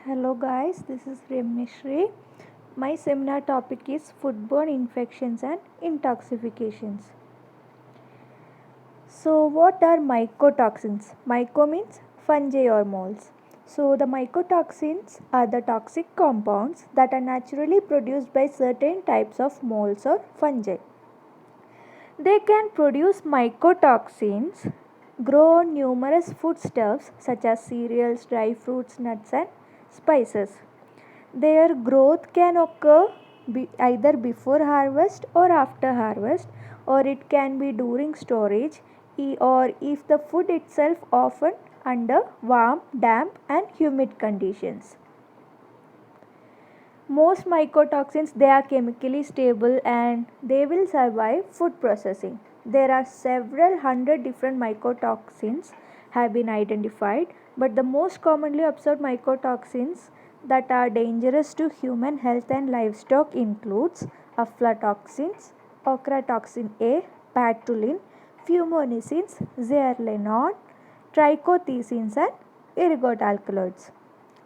Hello guys, this is Remishri. My seminar topic is foodborne infections and intoxications. So what are mycotoxins? Myco means fungi or molds. So the mycotoxins are the toxic compounds that are naturally produced by certain types of molds or fungi. They can produce mycotoxins, grow on numerous foodstuffs such as cereals, dry fruits, nuts and spices. Their growth can occur either before harvest or after harvest, or it can be during storage, or if the food itself often under warm, damp and humid conditions. Most mycotoxins, they are chemically stable and they will survive food processing. There are several hundred different mycotoxins have been identified, but the most commonly observed mycotoxins that are dangerous to human health and livestock includes aflatoxins, ochratoxin A, patulin, fumonisins, zearalenone, trichothecins and ergot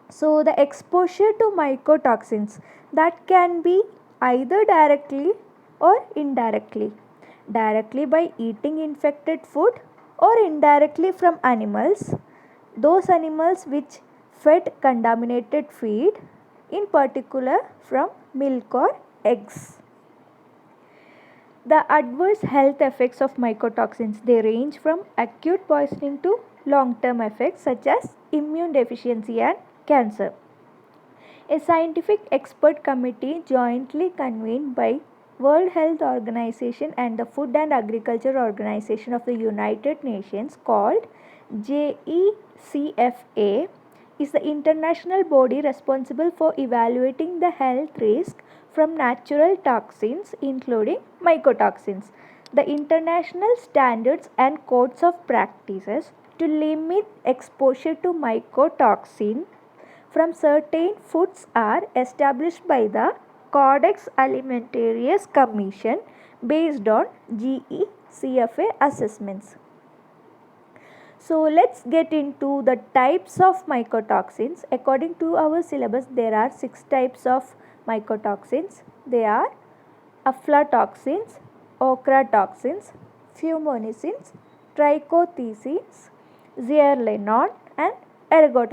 so, the exposure to mycotoxins that can be either directly or indirectly. Directly by eating infected food or indirectly from animals, those animals which fed contaminated feed, in particular from milk or eggs. The adverse health effects of mycotoxins, they range from acute poisoning to long-term effects such as immune deficiency and cancer. A scientific expert committee jointly convened by World Health Organization and the Food and Agriculture Organization of the United Nations called JECFA is the international body responsible for evaluating the health risk from natural toxins including mycotoxins. The international standards and codes of practices to limit exposure to mycotoxin from certain foods are established by the Codex Alimentarius Commission based on GECFA assessments. So let's get into the types of mycotoxins. According to our syllabus, there are 6 types of mycotoxins. They are aflatoxins, ochratoxins, fumonisins, trichothecins, zearalenone and ergot.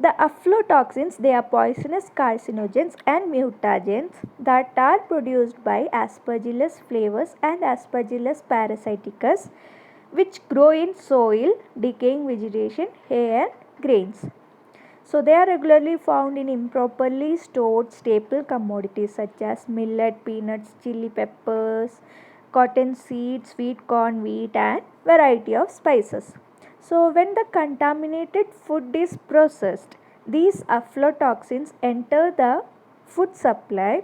The aflatoxins, they are poisonous carcinogens and mutagens that are produced by Aspergillus flavus and Aspergillus parasiticus, which grow in soil, decaying vegetation, hay and grains. So they are regularly found in improperly stored staple commodities such as millet, peanuts, chili peppers, cotton seed, sweet corn, wheat and variety of spices. So when the contaminated food is processed, these aflatoxins enter the food supply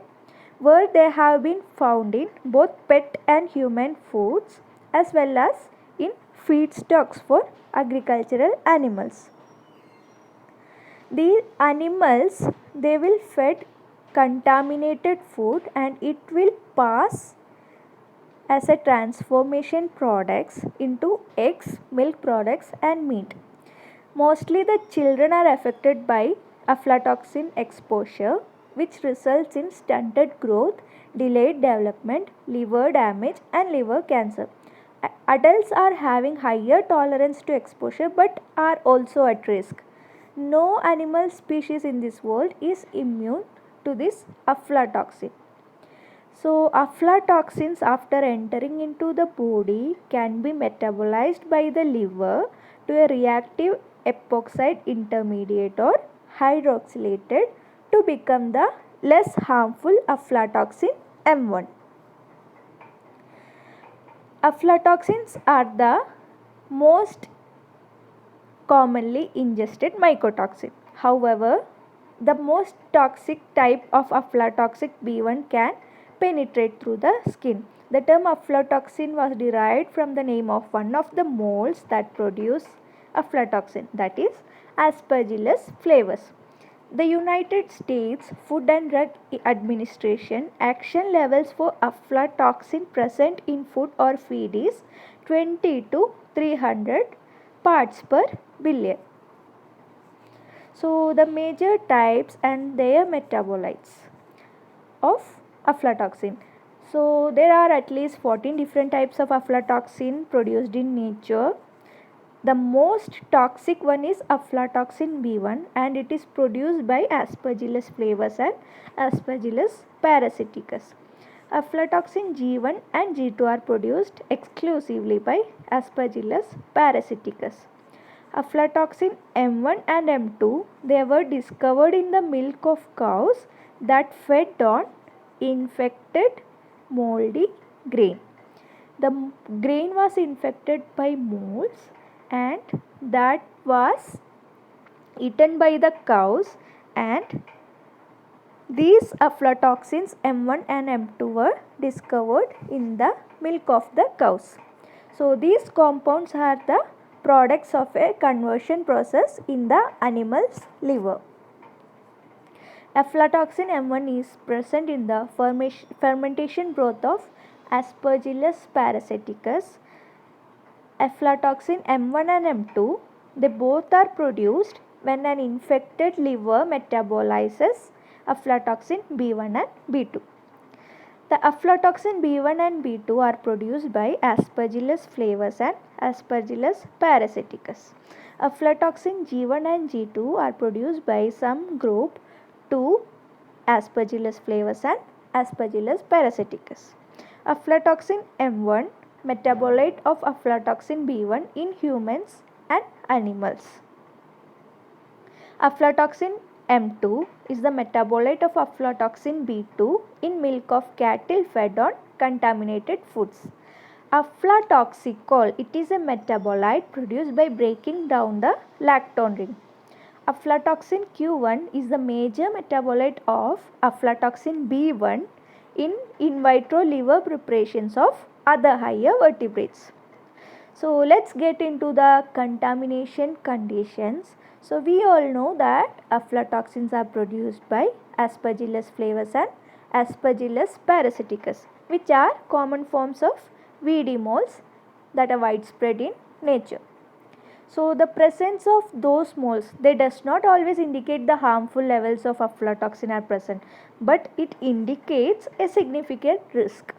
where they have been found in both pet and human foods as well as in feedstocks for agricultural animals. These animals, they will fed contaminated food and it will pass as a transformation products into eggs, milk products and meat. Mostly the children are affected by aflatoxin exposure, which results in stunted growth, delayed development, liver damage and liver cancer. Adults are having higher tolerance to exposure but are also at risk. No animal species in this world is immune to this aflatoxin. So, aflatoxins after entering into the body can be metabolized by the liver to a reactive epoxide intermediate or hydroxylated to become the less harmful aflatoxin M1. Aflatoxins are the most commonly ingested mycotoxin. However, the most toxic type of aflatoxin B1 can penetrate through the skin. The term aflatoxin was derived from the name of one of the molds that produce aflatoxin, that is Aspergillus flavus. The United States Food and Drug Administration action levels for aflatoxin present in food or feed is 20 to 300 parts per billion. So the major types and their metabolites of aflatoxin. So there are at least 14 different types of aflatoxin produced in nature. The most toxic one is aflatoxin B1 and it is produced by Aspergillus flavus and Aspergillus parasiticus. Aflatoxin G1 and G2 are produced exclusively by Aspergillus parasiticus. Aflatoxin M1 and M2, they were discovered in the milk of cows that fed on infected moldy grain. The grain was infected by moles and that was eaten by the cows, and these aflatoxins M1 and M2 were discovered in the milk of the cows. So these compounds are the products of a conversion process in the animal's liver. Aflatoxin M1 is present in the fermentation broth of Aspergillus parasiticus. Aflatoxin M1 and M2, they both are produced when an infected liver metabolizes aflatoxin B1 and B2. The aflatoxin B1 and B2 are produced by Aspergillus flavus and Aspergillus parasiticus. Aflatoxin G1 and G2 are produced by some group 2 Aspergillus flavus and Aspergillus parasiticus. Aflatoxin M1, metabolite of aflatoxin B1 in humans and animals. Aflatoxin M2 is the metabolite of aflatoxin B2 in milk of cattle fed on contaminated foods. Aflatoxicol, it is a metabolite produced by breaking down the lactone ring. Aflatoxin Q1 is the major metabolite of aflatoxin B1 in vitro liver preparations of other higher vertebrates. So let's get into the contamination conditions. So we all know that aflatoxins are produced by Aspergillus flavus and Aspergillus parasiticus, which are common forms of VD moles that are widespread in nature. So the presence of those moles, they does not always indicate the harmful levels of aflatoxin are present, but it indicates a significant risk.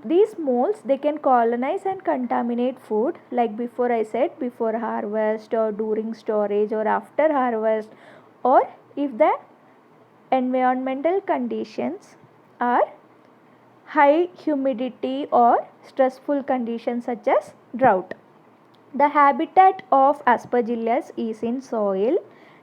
These moles, they can colonize and contaminate food, like before I said, before harvest or during storage or after harvest, or if the environmental conditions are high humidity or stressful conditions such as drought. The habitat of Aspergillus is in soil,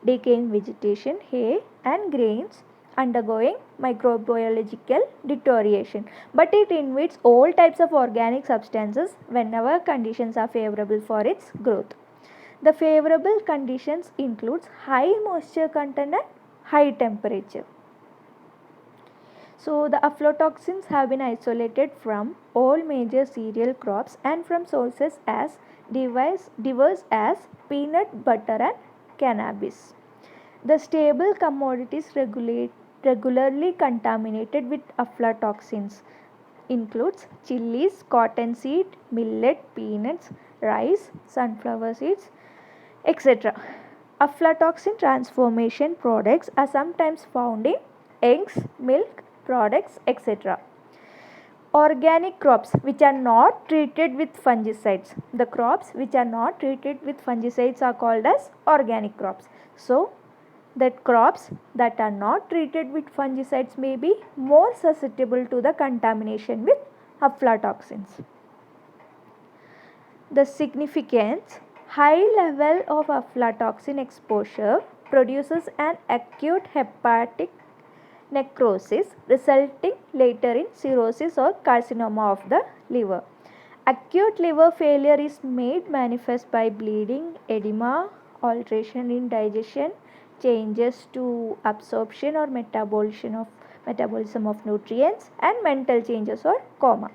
decaying vegetation, hay and grains undergoing microbiological deterioration, but it invites all types of organic substances whenever conditions are favorable for its growth. The favorable conditions includes high moisture content and high temperature. So the aflatoxins have been isolated from all major cereal crops and from sources as diverse as peanut butter and cannabis. The stable commodities regularly contaminated with aflatoxins includes chilies, cottonseed, millet, peanuts, rice, sunflower seeds, etc. Aflatoxin transformation products are sometimes found in eggs, milk products, etc. Organic crops which are not treated with fungicides. The crops which are not treated with fungicides are called as organic crops. So, the crops that are not treated with fungicides may be more susceptible to the contamination with aflatoxins. The significance: high level of aflatoxin exposure produces an acute hepatic necrosis resulting later in cirrhosis or carcinoma of the liver. Acute liver failure is made manifest by bleeding, edema, alteration in digestion, changes to absorption or metabolism of nutrients, and mental changes or coma.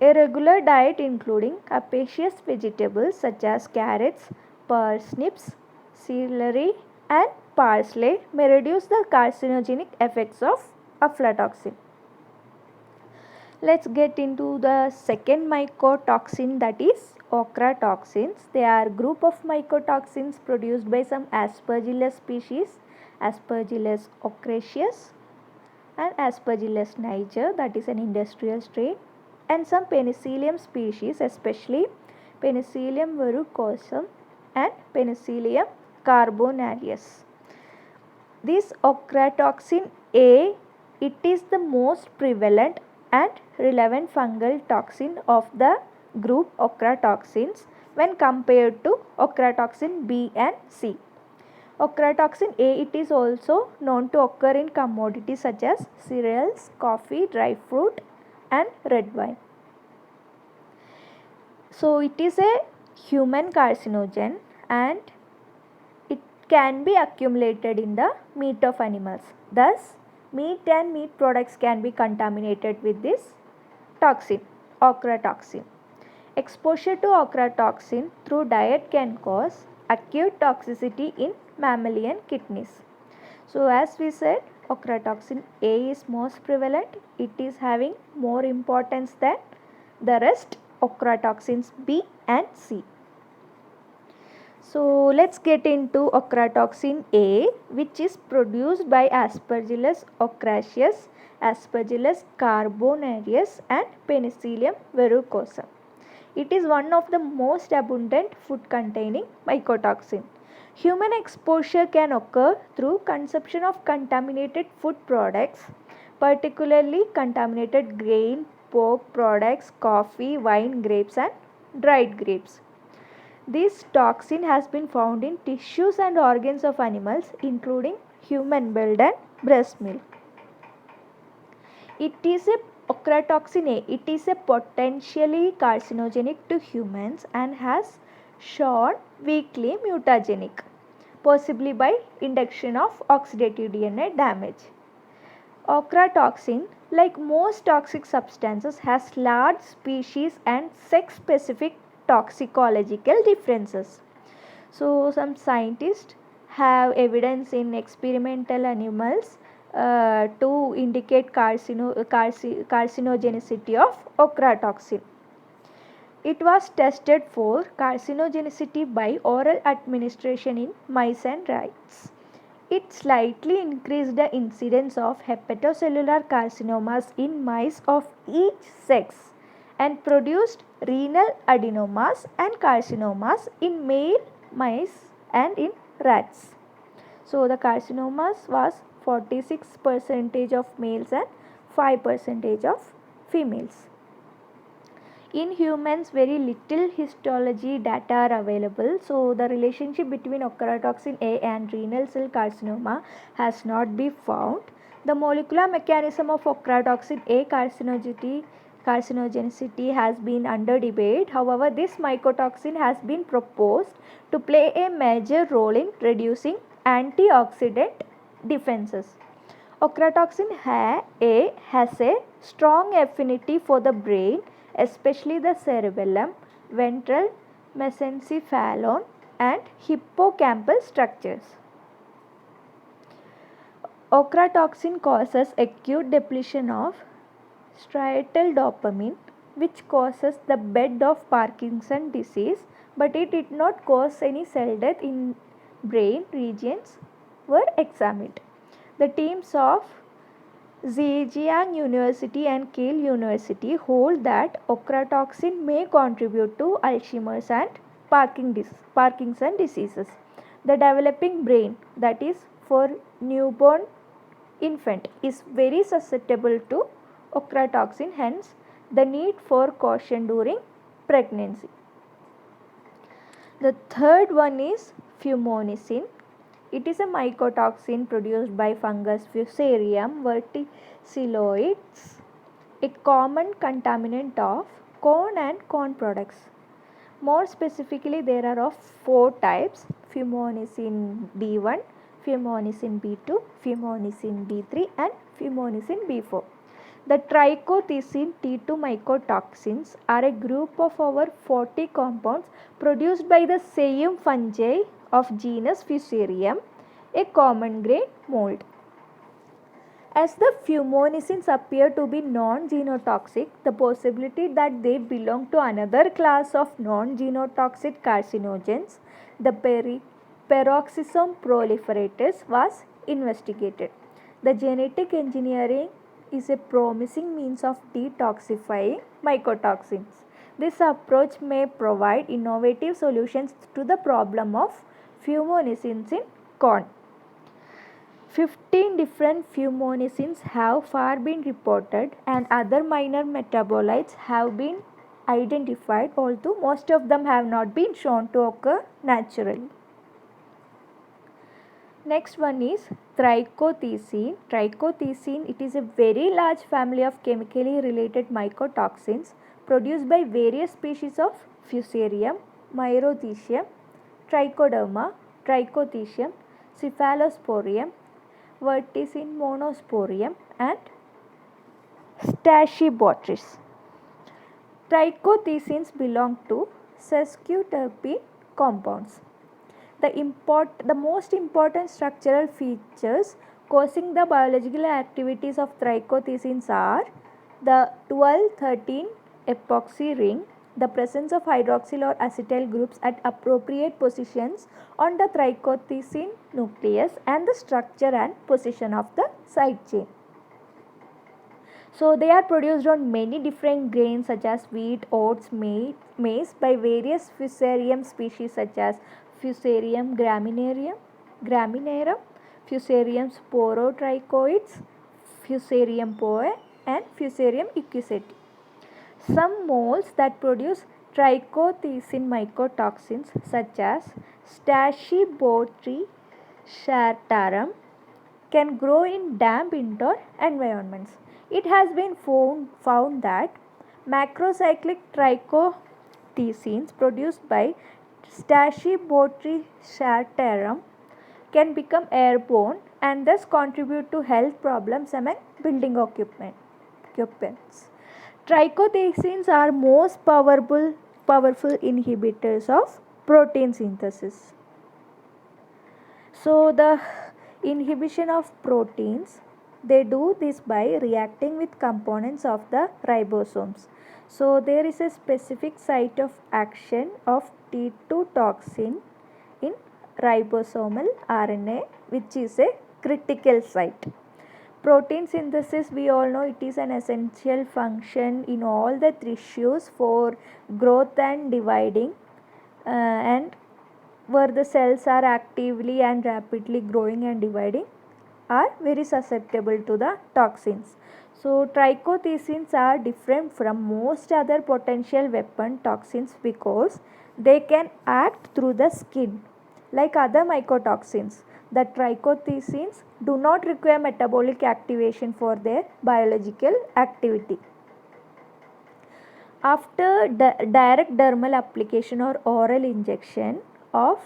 A regular diet including herbaceous vegetables such as carrots, parsnips, celery and parsley may reduce the carcinogenic effects of aflatoxin. Let's get into the second mycotoxin, that is ochratoxins. They are group of mycotoxins produced by some Aspergillus species, Aspergillus ochraceus and Aspergillus niger, that is an industrial strain, and some Penicillium species, especially Penicillium verrucosum and Penicillium carbonarius. This ochratoxin A, it is the most prevalent and relevant fungal toxin of the group ochratoxins when compared to ochratoxin B and C. Ochratoxin A, it is also known to occur in commodities such as cereals, coffee, dry fruit and red wine. So it is a human carcinogen and it can be accumulated in the meat of animals. Thus, meat and meat products can be contaminated with this toxin, ochratoxin. Exposure to ochratoxin through diet can cause acute toxicity in mammalian kidneys. So as we said, ochratoxin A is most prevalent. It is having more importance than the rest ochratoxins B and C. So let's get into ochratoxin A, which is produced by Aspergillus ochraceus, Aspergillus carbonarius and Penicillium verrucosum. It is one of the most abundant food containing mycotoxin. Human exposure can occur through consumption of contaminated food products, particularly contaminated grain, pork products, coffee, wine, grapes and dried grapes. This toxin has been found in tissues and organs of animals including human blood and breast milk. It is a ochratoxin A, it is a potentially carcinogenic to humans and has shown weakly mutagenic, possibly by induction of oxidative DNA damage. Ochratoxin, like most toxic substances, has large species and sex-specific toxicological differences. So, some scientists have evidence in experimental animals to indicate carcinogenicity of ochratoxin. It was tested for carcinogenicity by oral administration in mice and rats. It slightly increased the incidence of hepatocellular carcinomas in mice of each sex and produced renal adenomas and carcinomas in male mice and in rats. So the carcinomas was 46% of males and 5% of females. In humans, very little histology data are available. So the relationship between ochratoxin A and renal cell carcinoma has not been found. The molecular mechanism of ochratoxin A carcinogenicity has been under debate. However, this mycotoxin has been proposed to play a major role in reducing antioxidant defenses. Ochratoxin A has a strong affinity for the brain, especially the cerebellum, ventral mesencephalon and hippocampal structures. Ochratoxin causes acute depletion of striatal dopamine, which causes the bed of Parkinson disease, but it did not cause any cell death in brain regions were examined. The teams of Zhejiang University and Keele University hold that ochratoxin may contribute to Alzheimer's and Parkinson diseases. The developing brain, that is for newborn infant, is very susceptible to ochratoxin, hence the need for caution during pregnancy. The third one is fumonisine. It is a mycotoxin produced by fungus Fusarium verticilloides, a common contaminant of corn and corn products. More specifically, there are of 4 types: fumonisine B1, fumonisine B2, fumonisine B3 and fumonisine B4. The trichothecene T2 mycotoxins are a group of over 40 compounds produced by the same fungi of genus Fusarium, a common grain mold. As the fumonisins appear to be non-genotoxic, the possibility that they belong to another class of non-genotoxic carcinogens, the peroxisome proliferators, was investigated. The genetic engineering is a promising means of detoxifying mycotoxins. This approach may provide innovative solutions to the problem of fumonisins in corn. 15 different fumonisins have far been reported and other minor metabolites have been identified, although most of them have not been shown to occur naturally. Next one is trichothecene. Trichothecene, it is a very large family of chemically related mycotoxins produced by various species of Fusarium, Myrothecium, Trichoderma, Trichothecium, Cephalosporium, Verticin monosporium and Stachybotrys. Trichothecenes belong to sesquiterpene compounds. The most important structural features causing the biological activities of trichothecenes are the 12-13 epoxy ring, the presence of hydroxyl or acetyl groups at appropriate positions on the trichothecene nucleus, and the structure and position of the side chain. So they are produced on many different grains such as wheat, oats, maize by various Fusarium species such as Fusarium graminearum, Fusarium sporotrichoides, Fusarium poe and Fusarium equisete. Some molds that produce trichothecene mycotoxins such as Stachybotrys can grow in damp indoor environments. It has been found that macrocyclic trichothecenes produced by Stachybotrys can become airborne and thus contribute to health problems among building occupants. Trichothecenes are most powerful inhibitors of protein synthesis. So the inhibition of proteins, they do this by reacting with components of the ribosomes. So there is a specific site of action of T2 toxin in ribosomal RNA, which is a critical site. Protein synthesis, we all know it is an essential function in all the tissues for growth and dividing, and where the cells are actively and rapidly growing and dividing are very susceptible to the toxins. So trichothecenes are different from most other potential weapon toxins because they can act through the skin. Like other mycotoxins, the trichothecenes do not require metabolic activation for their biological activity. After direct dermal application or oral injection of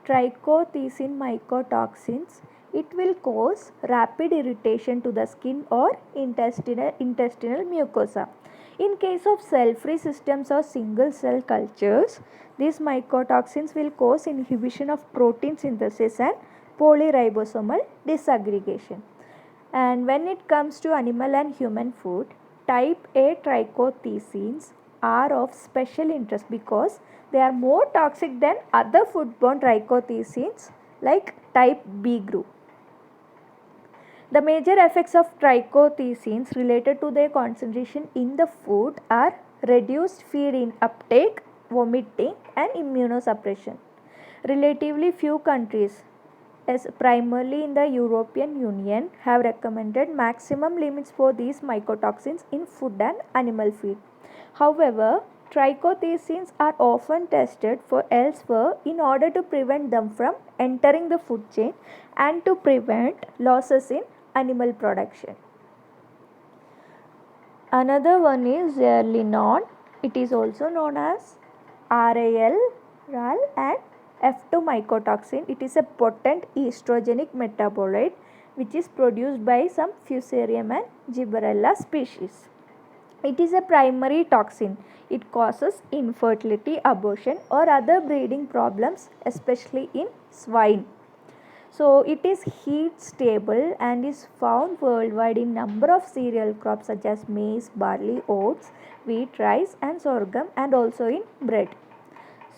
trichothecene mycotoxins, it will cause rapid irritation to the skin or intestinal mucosa. In case of cell-free systems or single-cell cultures, these mycotoxins will cause inhibition of protein synthesis and polyribosomal disaggregation. And when it comes to animal and human food, type A trichothecenes are of special interest because they are more toxic than other foodborne trichothecenes like type B group. The major effects of trichothecenes related to their concentration in the food are reduced feed in uptake, vomiting and immunosuppression. Relatively few countries, as primarily in the European Union, have recommended maximum limits for these mycotoxins in food and animal feed. However, trichothecenes are often tested for elsewhere in order to prevent them from entering the food chain and to prevent losses in animal production. Another one is zearalenone. It is also known as RAL and F2 mycotoxin. It is a potent estrogenic metabolite which is produced by some Fusarium and Gibberella species. It is a primary toxin. It causes infertility, abortion or other breeding problems, especially in swine. So it is heat stable and is found worldwide in number of cereal crops such as maize, barley, oats, wheat, rice and sorghum, and also in bread.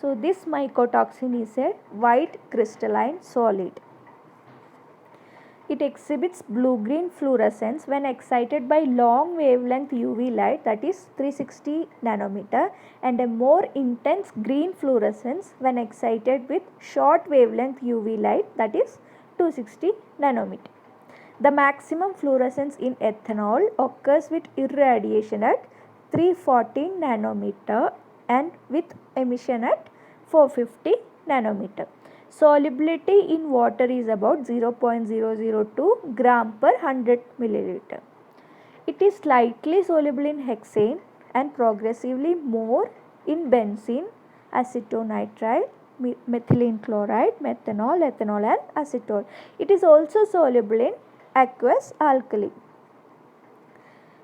So this mycotoxin is a white crystalline solid. It exhibits blue-green fluorescence when excited by long wavelength UV light, that is 360 nanometer, and a more intense green fluorescence when excited with short wavelength UV light, that is 260 nanometer. The maximum fluorescence in ethanol occurs with irradiation at 314 nanometer and with emission at 450 nanometer. Solubility in water is about 0.002 gram per 100 milliliter. It is slightly soluble in hexane and progressively more in benzene, acetonitrile, methylene chloride, methanol, ethanol and acetol. It is also soluble in aqueous alkali.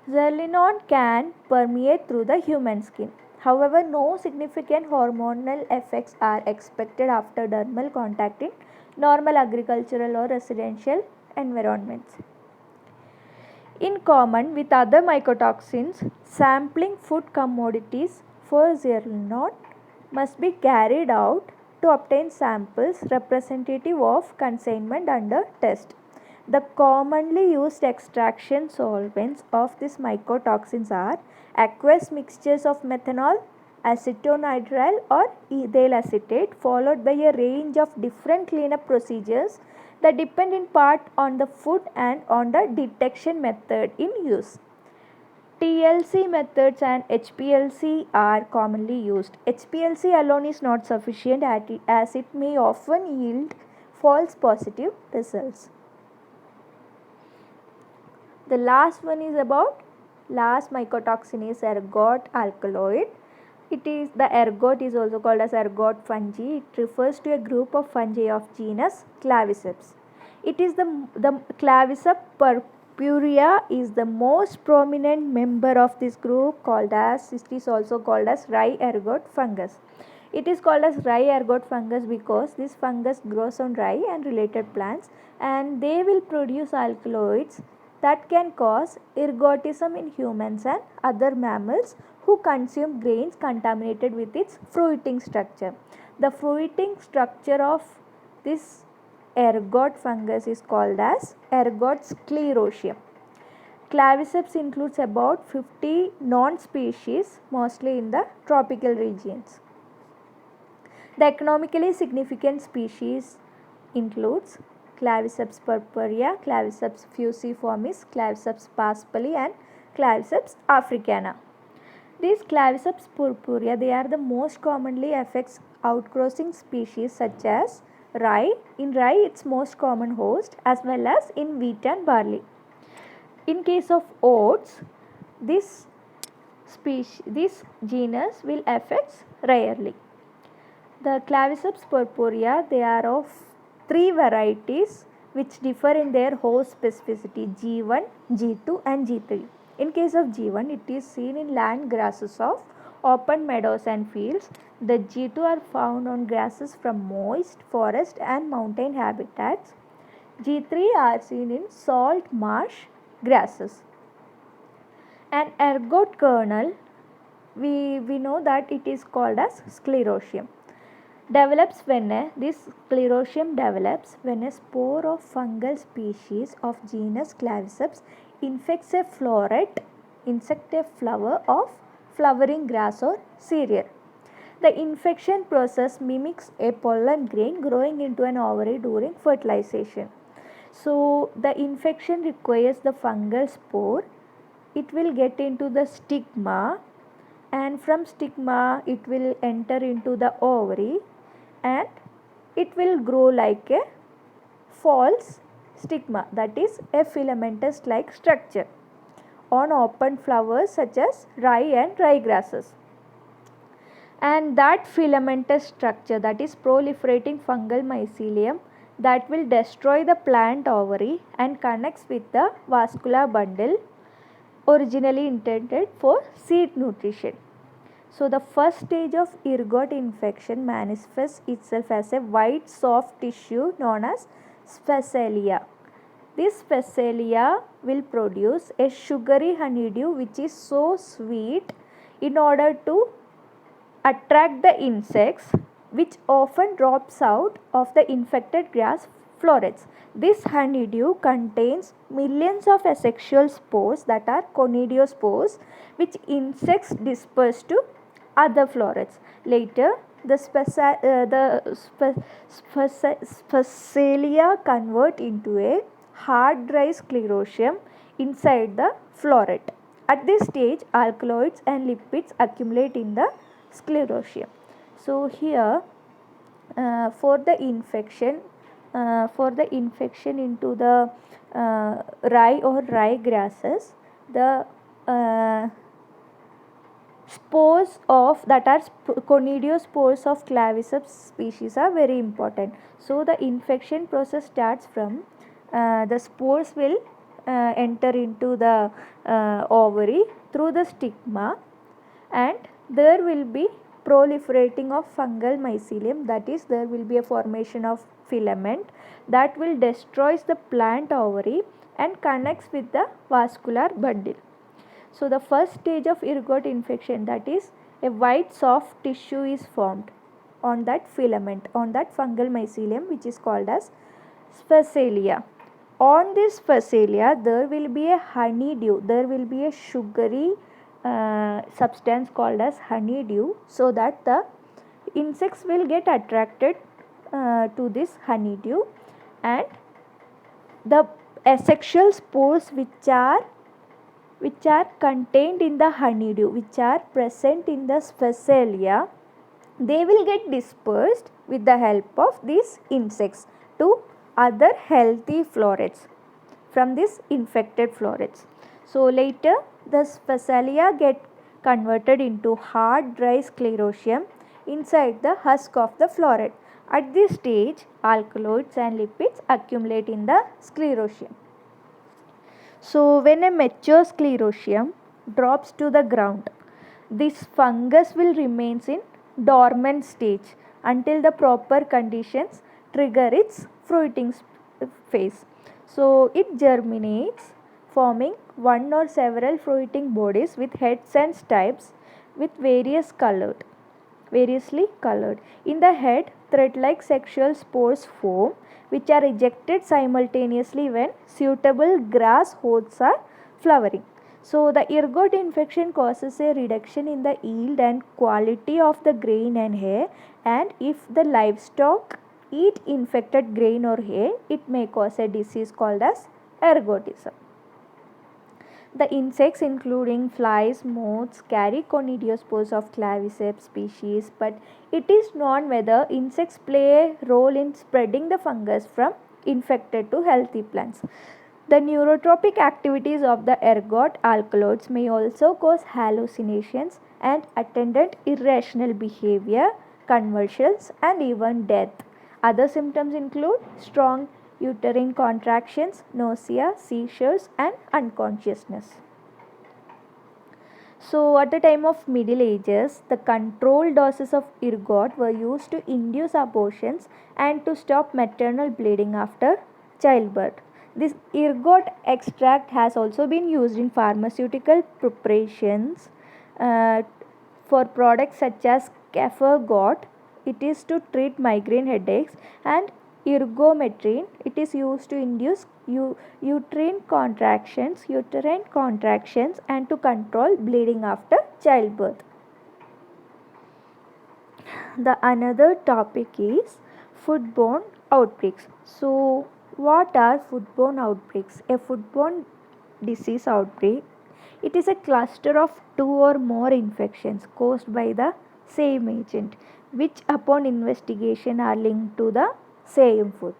Zearalenone can permeate through the human skin. However, no significant hormonal effects are expected after dermal contact in normal agricultural or residential environments. In common with other mycotoxins, sampling food commodities for zearalenone must be carried out to obtain samples representative of consignment under test. The commonly used extraction solvents of these mycotoxins are aqueous mixtures of methanol, acetonitrile or ethyl acetate, followed by a range of different cleanup procedures that depend in part on the food and on the detection method in use. TLC methods and HPLC are commonly used. HPLC alone is not sufficient as it may often yield false positive results. The last one is about last mycotoxin is ergot alkaloid. It is the ergot is also called as ergot fungi. It refers to a group of fungi of genus Claviceps. It is the Claviceps purpurea is the most prominent member of this group it is also called as rye ergot fungus. It is called as rye ergot fungus because this fungus grows on rye and related plants, and they will produce alkaloids that can cause ergotism in humans and other mammals who consume grains contaminated with its fruiting structure. The fruiting structure of this ergot fungus is called as ergot sclerotium. Claviceps includes about 50 known species, mostly in the tropical regions. The economically significant species includes Claviceps purpurea, Claviceps fusiformis, Claviceps paspali and Claviceps africana. These Claviceps purpurea, they are the most commonly affects outcrossing species such as rye. In rye, its most common host, as well as in wheat and barley. In case of oats, this genus will affect rarely. The Claviceps purpurea, they are of 3 varieties which differ in their host specificity G1, G2 and G3. In case of G1, it is seen in land grasses of open meadows and fields. The G2 are found on grasses from moist forest and mountain habitats. G3 are seen in salt marsh grasses. An ergot kernel, we know that it is called as sclerotium. This sclerotium develops when a spore of fungal species of genus Claviceps infects a floret, insect a flower of flowering grass or cereal. The infection process mimics a pollen grain growing into an ovary during fertilization. So the infection requires the fungal spore. It will get into the stigma, and from stigma it will enter into the ovary, and it will grow like a false stigma, that is a filamentous like structure on open flowers such as rye and ryegrasses. And that filamentous structure, that is proliferating fungal mycelium, that will destroy the plant ovary and connects with the vascular bundle originally intended for seed nutrition. So the first stage of ergot infection manifests itself as a white soft tissue known as Phacelia. This Phacelia will produce a sugary honeydew which is so sweet in order to attract the insects, which often drops out of the infected grass florets. This honeydew contains millions of asexual spores, that are conidiospores, which insects disperse to other florets. Later, the Phacelia convert into a hard dry sclerotium inside the floret. At this stage, alkaloids and lipids accumulate in the sclerotium. So here, for the infection into the rye or rye grasses, the spores of that are conidiospores of Claviceps species are very important. So the infection process starts from the spores will enter into the ovary through the stigma, and there will be proliferating of fungal mycelium, that is, there will be a formation of filament that will destroys the plant ovary and connects with the vascular bundle. So the first stage of ergot infection, that is, a white soft tissue is formed on that filament, on that fungal mycelium, which is called as Phacelia. On this Phacelia, there will be a honeydew, there will be a sugary substance called as honeydew, so that the insects will get attracted to this honeydew, and the asexual spores which are contained in the honeydew, which are present in the Phacelia, they will get dispersed with the help of these insects to other healthy florets from these infected florets. So later, the Phacelia get converted into hard dry sclerotium inside the husk of the floret. At this stage, alkaloids and lipids accumulate in the sclerotium. So when a mature sclerotium drops to the ground, this fungus will remain in dormant stage until the proper conditions trigger its fruiting phase. So it germinates, forming one or several fruiting bodies with heads and stipes with variously colored. In the head, thread-like sexual spores form, which are ejected simultaneously when suitable grass hoods are flowering. So the ergot infection causes a reduction in the yield and quality of the grain and hay, and if the livestock eat infected grain or hay, it may cause a disease called as ergotism. The insects, including flies, moths, carry conidiospores of Claviceps species, but it is known whether insects play a role in spreading the fungus from infected to healthy plants. The neurotropic activities of the ergot alkaloids may also cause hallucinations and attendant irrational behavior, convulsions, and even death. Other symptoms include strong uterine contractions, nausea, seizures, and unconsciousness. So at the time of Middle Ages, the controlled doses of ergot were used to induce abortions and to stop maternal bleeding after childbirth. This ergot extract has also been used in pharmaceutical preparations for products such as Cafergot. It is to treat migraine headaches, and ergometrine, it is used to induce uterine contractions and to control bleeding after childbirth. The another topic is foodborne outbreaks. So what are foodborne outbreaks? A foodborne disease outbreak, it is a cluster of two or more infections caused by the same agent, which upon investigation are linked to the same food.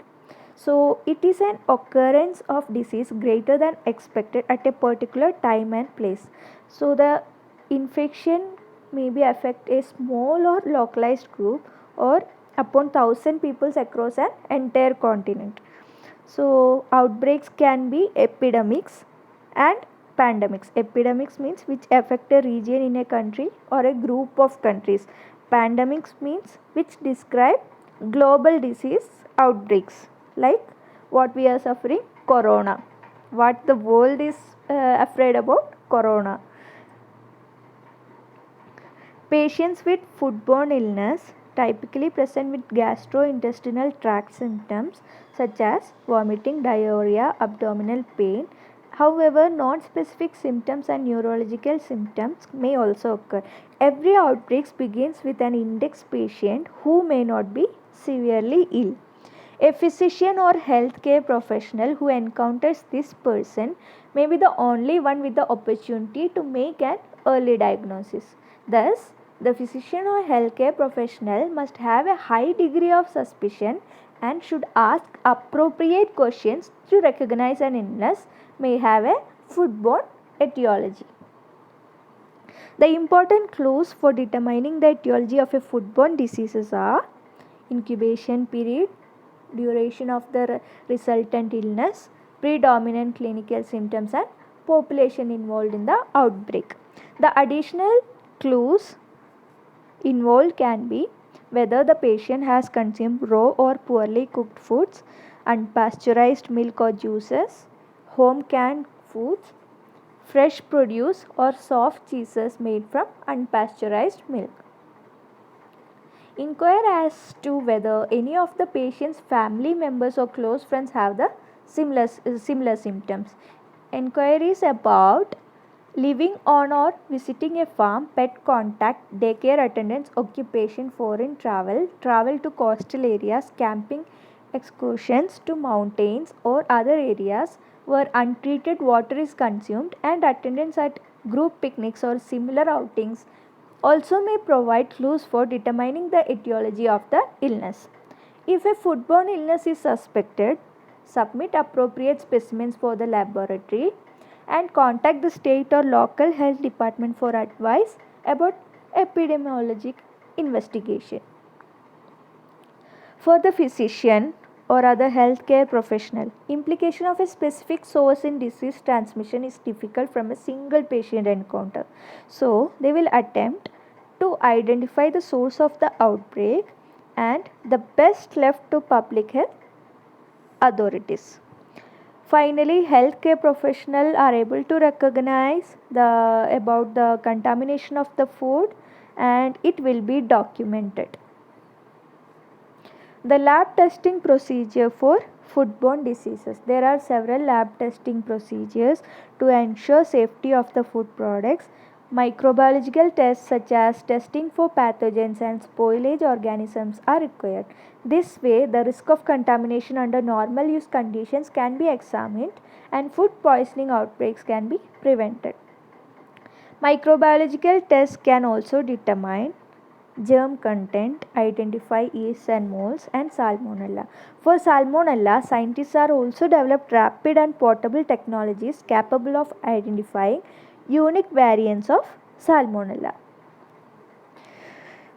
So it is an occurrence of disease greater than expected at a particular time and place. So the infection may be affect a small or localized group or upon 1,000 people across an entire continent. So outbreaks can be epidemics and pandemics. Epidemics means which affect a region in a country or a group of countries. Pandemics means which describe global disease outbreaks like What we are suffering? Corona. What the world is afraid about? Corona. Patients with foodborne illness typically present with gastrointestinal tract symptoms such as vomiting, diarrhea, abdominal pain. However, non-specific symptoms and neurological symptoms may also occur. Every outbreak begins with an index patient who may not be severely ill. A physician or healthcare professional who encounters this person may be the only one with the opportunity to make an early diagnosis. Thus, the physician or healthcare professional must have a high degree of suspicion and should ask appropriate questions to recognize an illness may have a foodborne etiology. The important clues for determining the etiology of a foodborne diseases are incubation period, duration of the resultant illness, predominant clinical symptoms, and population involved in the outbreak. The additional clues involved can be whether the patient has consumed raw or poorly cooked foods, unpasteurized milk or juices, home canned foods, fresh produce, or soft cheeses made from unpasteurized milk. Inquire as to whether any of the patient's family members or close friends have the similar symptoms. Inquiries about living on or visiting a farm, pet contact, daycare attendance, occupation, foreign travel, travel to coastal areas, camping excursions to mountains or other areas where untreated water is consumed, and attendance at group picnics or similar outings also may provide clues for determining the etiology of the illness. If a foodborne illness is suspected, submit appropriate specimens for the laboratory and contact the state or local health department for advice about epidemiologic investigation. For the physician or other healthcare professional, implication of a specific source in disease transmission is difficult from a single patient encounter. So, they will attempt to identify the source of the outbreak and the best left to public health authorities. Finally, healthcare professionals are able to recognize about the contamination of the food and it will be documented. The lab testing procedure for foodborne diseases. There are several lab testing procedures to ensure safety of the food products. Microbiological tests such as testing for pathogens and spoilage organisms are required. This way, the risk of contamination under normal use conditions can be examined and food poisoning outbreaks can be prevented. Microbiological tests can also determine germ content, identify yeast and molds, and salmonella. For salmonella, scientists are also developed rapid and portable technologies capable of identifying unique variants of salmonella.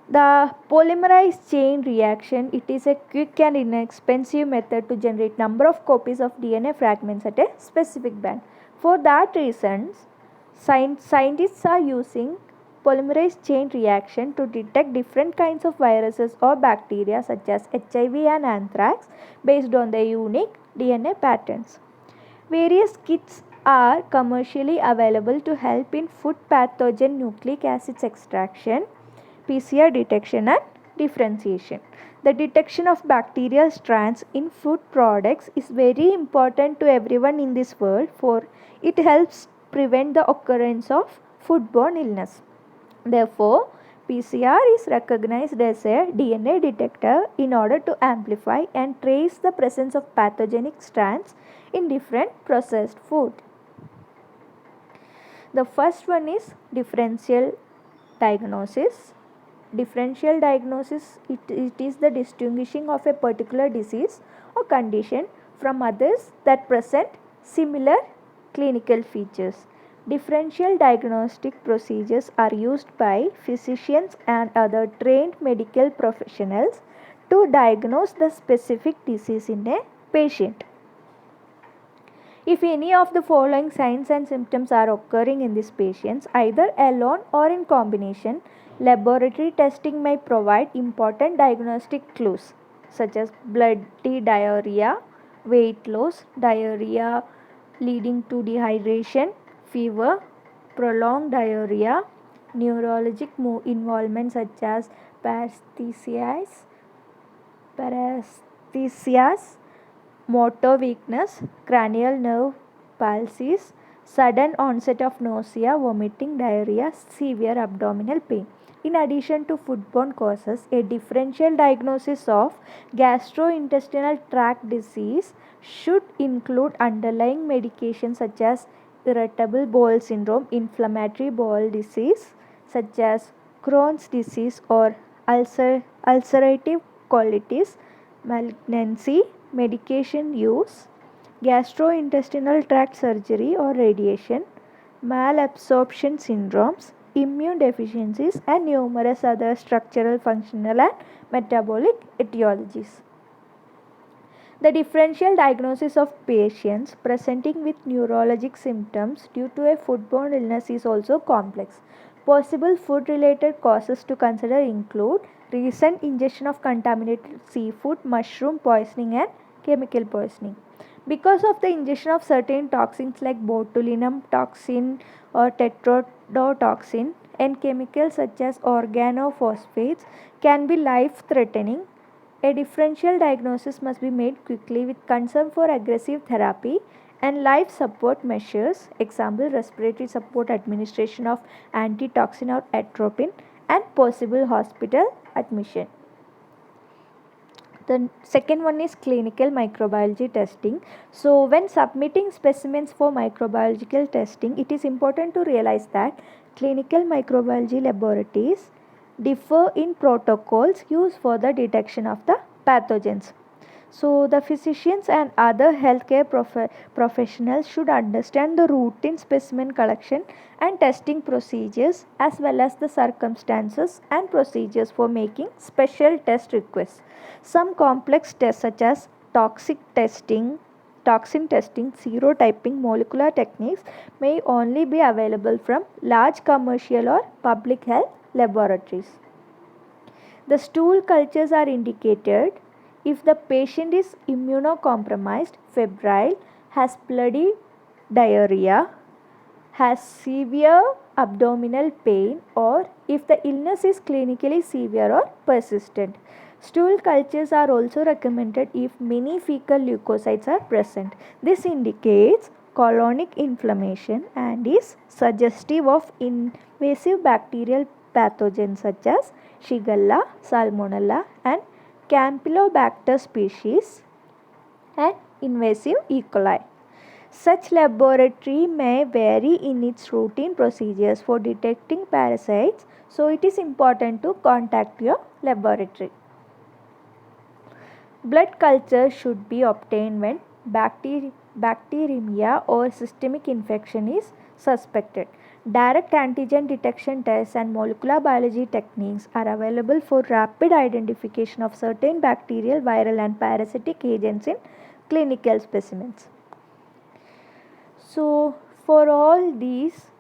The polymerase chain reaction, it is a quick and inexpensive method to generate number of copies of DNA fragments at a specific band. For that reason, scientists are using polymerase chain reaction to detect different kinds of viruses or bacteria such as HIV and anthrax based on their unique DNA patterns. Various kits are commercially available to help in food pathogen nucleic acids extraction, PCR detection and differentiation. The detection of bacterial strands in food products is very important to everyone in this world, for it helps prevent the occurrence of foodborne illness. Therefore, PCR is recognized as a DNA detector in order to amplify and trace the presence of pathogenic strands in different processed food. The first one is differential diagnosis. Differential diagnosis, it is the distinguishing of a particular disease or condition from others that present similar clinical features. Differential diagnostic procedures are used by physicians and other trained medical professionals to diagnose the specific disease in a patient. If any of the following signs and symptoms are occurring in these patients, either alone or in combination, laboratory testing may provide important diagnostic clues such as bloody diarrhea, weight loss, diarrhea leading to dehydration, fever, prolonged diarrhea, neurologic involvement such as paresthesias, motor weakness, cranial nerve palsies, sudden onset of nausea, vomiting, diarrhea, severe abdominal pain. In addition to foodborne causes, a differential diagnosis of gastrointestinal tract disease should include underlying medications such as irritable bowel syndrome, inflammatory bowel disease such as Crohn's disease or ulcerative colitis, malignancy, medication use, gastrointestinal tract surgery or radiation, malabsorption syndromes, immune deficiencies, and numerous other structural, functional, and metabolic etiologies. The differential diagnosis of patients presenting with neurologic symptoms due to a foodborne illness is also complex. Possible food related causes to consider include recent ingestion of contaminated seafood, mushroom poisoning, and chemical poisoning. Because of the ingestion of certain toxins like botulinum toxin or tetrodotoxin, and chemicals such as organophosphates can be life threatening, a differential diagnosis must be made quickly with concern for aggressive therapy and life support measures, example respiratory support, administration of antitoxin or atropine, and possible hospital admission. The second one is clinical microbiology testing. So, when submitting specimens for microbiological testing, it is important to realize that clinical microbiology laboratories differ in protocols used for the detection of the pathogens. So, the physicians and other healthcare professionals should understand the routine specimen collection and testing procedures as well as the circumstances and procedures for making special test requests. Some complex tests such as toxin testing, serotyping, molecular techniques may only be available from large commercial or public health laboratories. The stool cultures are indicated if the patient is immunocompromised, febrile, has bloody diarrhea, has severe abdominal pain, or if the illness is clinically severe or persistent. Stool cultures are also recommended if many fecal leukocytes are present. This indicates colonic inflammation and is suggestive of invasive bacterial pathogens such as Shigella, Salmonella, and Campylobacter species, and invasive E. coli. Such laboratory may vary in its routine procedures for detecting parasites, so it is important to contact your laboratory. Blood culture should be obtained when bacteremia or systemic infection is suspected. Direct antigen detection tests and molecular biology techniques are available for rapid identification of certain bacterial, viral, and parasitic agents in clinical specimens. So, for all these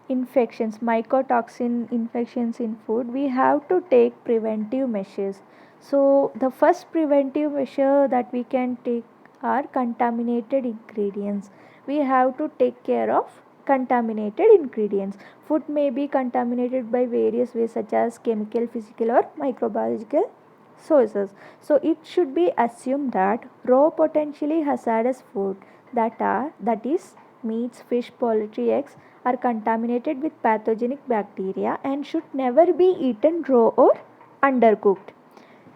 infections, mycotoxin infections in food, we have to take preventive measures. So, the first preventive measure that we can take are contaminated ingredients. We have to take care of contaminated ingredients. Food may be contaminated by various ways such as chemical, physical, or microbiological sources. So, it should be assumed that raw potentially hazardous food that is meats, fish, poultry, eggs are contaminated with pathogenic bacteria and should never be eaten raw or undercooked.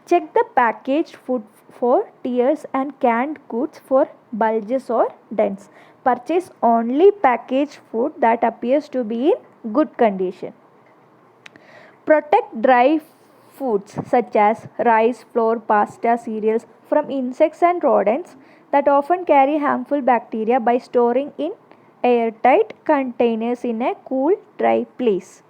Check the packaged food for tears and canned goods for bulges or dents. Purchase only packaged food that appears to be in good condition. Protect dry foods such as rice, flour, pasta, cereals from insects and rodents that often carry harmful bacteria by storing in airtight containers in a cool, dry place.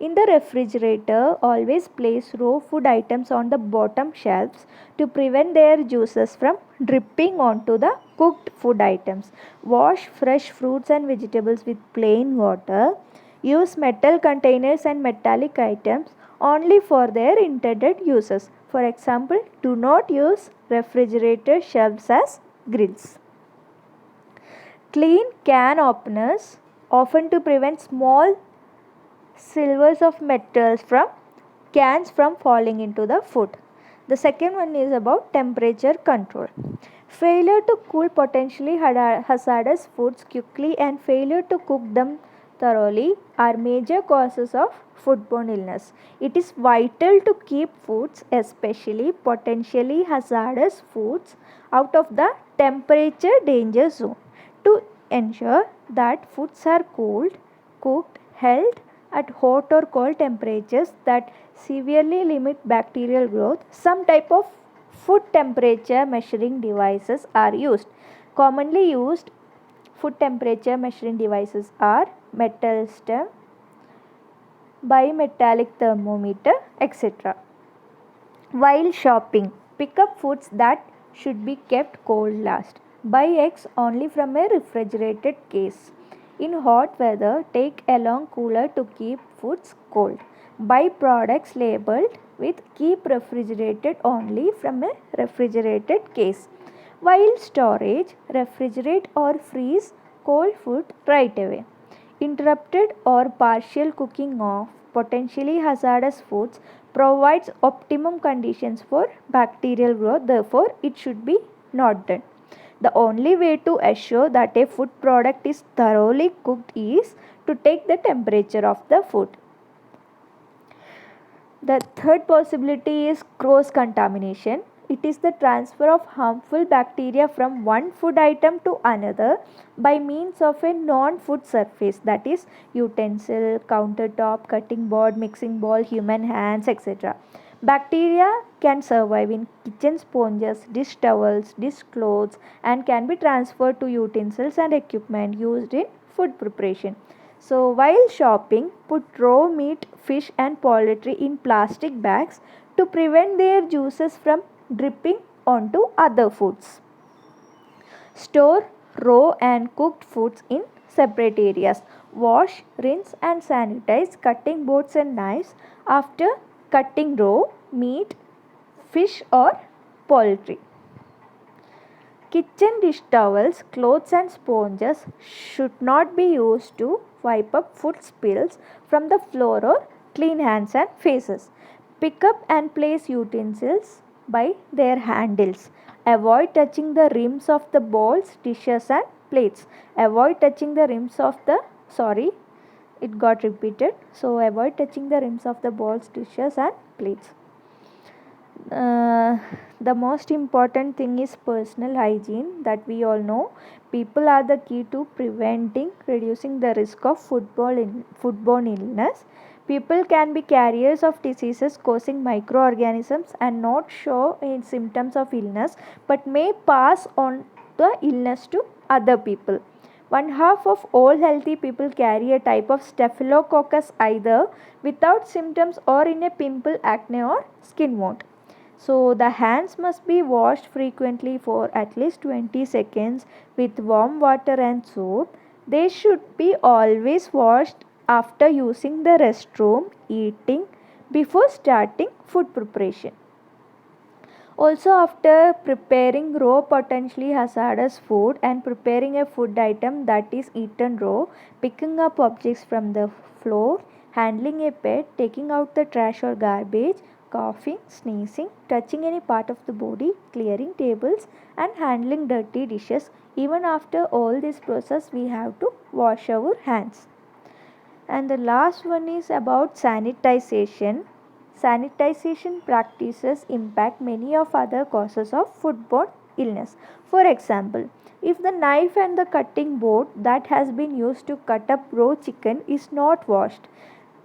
In the refrigerator, always place raw food items on the bottom shelves to prevent their juices from dripping onto the cooked food items. Wash fresh fruits and vegetables with plain water. Use metal containers and metallic items only for their intended uses. For example, do not use refrigerator shelves as grills. Clean can openers, often to prevent small silvers of metals from cans from falling into the food. The second one is about temperature control. Failure to cool potentially hazardous foods quickly and failure to cook them thoroughly are major causes of foodborne illness. It is vital to keep foods, especially potentially hazardous foods, out of the temperature danger zone to ensure that foods are cooled, cooked, held at hot or cold temperatures that severely limit bacterial growth. Some type of food temperature measuring devices are used. Commonly used food temperature measuring devices are metal stem, bimetallic thermometer, etc. While shopping, pick up foods that should be kept cold last. Buy eggs only from a refrigerated case. In hot weather, take along cooler to keep foods cold. Buy products labeled with keep refrigerated only from a refrigerated case. While storage, refrigerate or freeze cold food right away. Interrupted or partial cooking of potentially hazardous foods provides optimum conditions for bacterial growth, therefore, it should be not done. The only way to assure that a food product is thoroughly cooked is to take the temperature of the food. The third possibility is cross contamination. It is the transfer of harmful bacteria from one food item to another by means of a non-food surface, that is utensil, countertop, cutting board, mixing bowl, human hands, etc. Bacteria can survive in kitchen sponges, dish towels, dish cloths, and can be transferred to utensils and equipment used in food preparation. So, while shopping, put raw meat, fish, and poultry in plastic bags to prevent their juices from dripping onto other foods. Store raw and cooked foods in separate areas. Wash, rinse, and sanitize cutting boards and knives after cutting raw meat, fish, or poultry. Kitchen dish towels, cloths, and sponges should not be used to wipe up food spills from the floor or clean hands and faces. Pick up and place utensils by their handles. Avoid touching the rims of the bowls, dishes, and plates. Avoid touching the rims of the it got repeated. So avoid touching the rims of the bowls, dishes, and plates. The most important thing is personal hygiene, that we all know. People are the key to reducing the risk of foodborne illness. People can be carriers of diseases causing microorganisms and not show symptoms of illness, but may pass on the illness to other people. One half of all healthy people carry a type of staphylococcus either without symptoms or in a pimple, acne, or skin wound. So the hands must be washed frequently for at least 20 seconds with warm water and soap. They should be always washed after using the restroom, eating, before starting food preparation. Also, after preparing raw potentially hazardous food and preparing a food item that is eaten raw, picking up objects from the floor, handling a pet, taking out the trash or garbage, coughing, sneezing, touching any part of the body, clearing tables, and handling dirty dishes. Even after all this process, we have to wash our hands. And the last one is about sanitization. Sanitization practices impact many of other causes of foodborne illness. For example, if the knife and the cutting board that has been used to cut up raw chicken is not washed,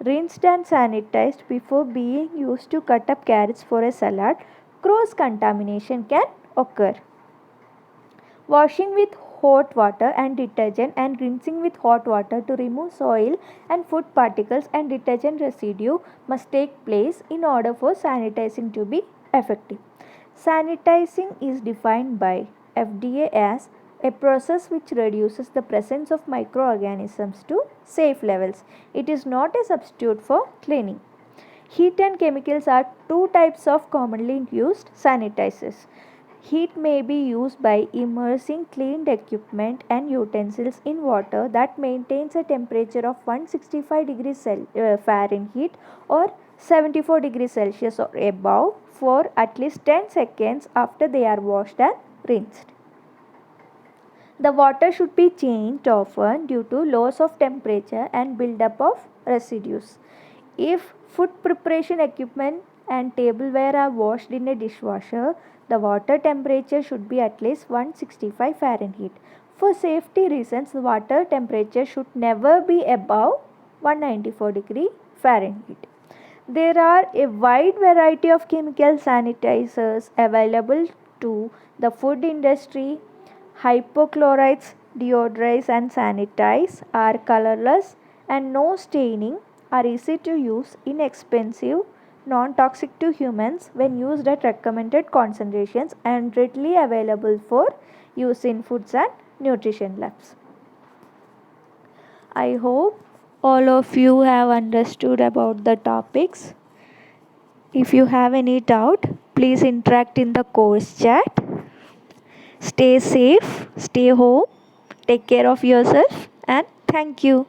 rinsed and sanitized before being used to cut up carrots for a salad, cross contamination can occur. Washing with hot water and detergent and rinsing with hot water to remove soil and food particles and detergent residue must take place in order for sanitizing to be effective. Sanitizing is defined by FDA as a process which reduces the presence of microorganisms to safe levels. It is not a substitute for cleaning. Heat and chemicals are two types of commonly used sanitizers. Heat may be used by immersing cleaned equipment and utensils in water that maintains a temperature of 165 degrees Fahrenheit or 74 degrees Celsius or above for at least 10 seconds after they are washed and rinsed. The water should be changed often due to loss of temperature and buildup of residues. If food preparation equipment and tableware are washed in a dishwasher, the water temperature should be at least 165 Fahrenheit. For safety reasons, the water temperature should never be above 194 degree Fahrenheit. There are a wide variety of chemical sanitizers available to the food industry. Hypochlorites deodorize and sanitize are colorless and no staining, are easy to use, inexpensive, non-toxic to humans when used at recommended concentrations and readily available for use in foods and nutrition labs. I hope all of you have understood about the topics. If you have any doubt, please interact in the course chat. Stay safe, stay home, take care of yourself, and thank you.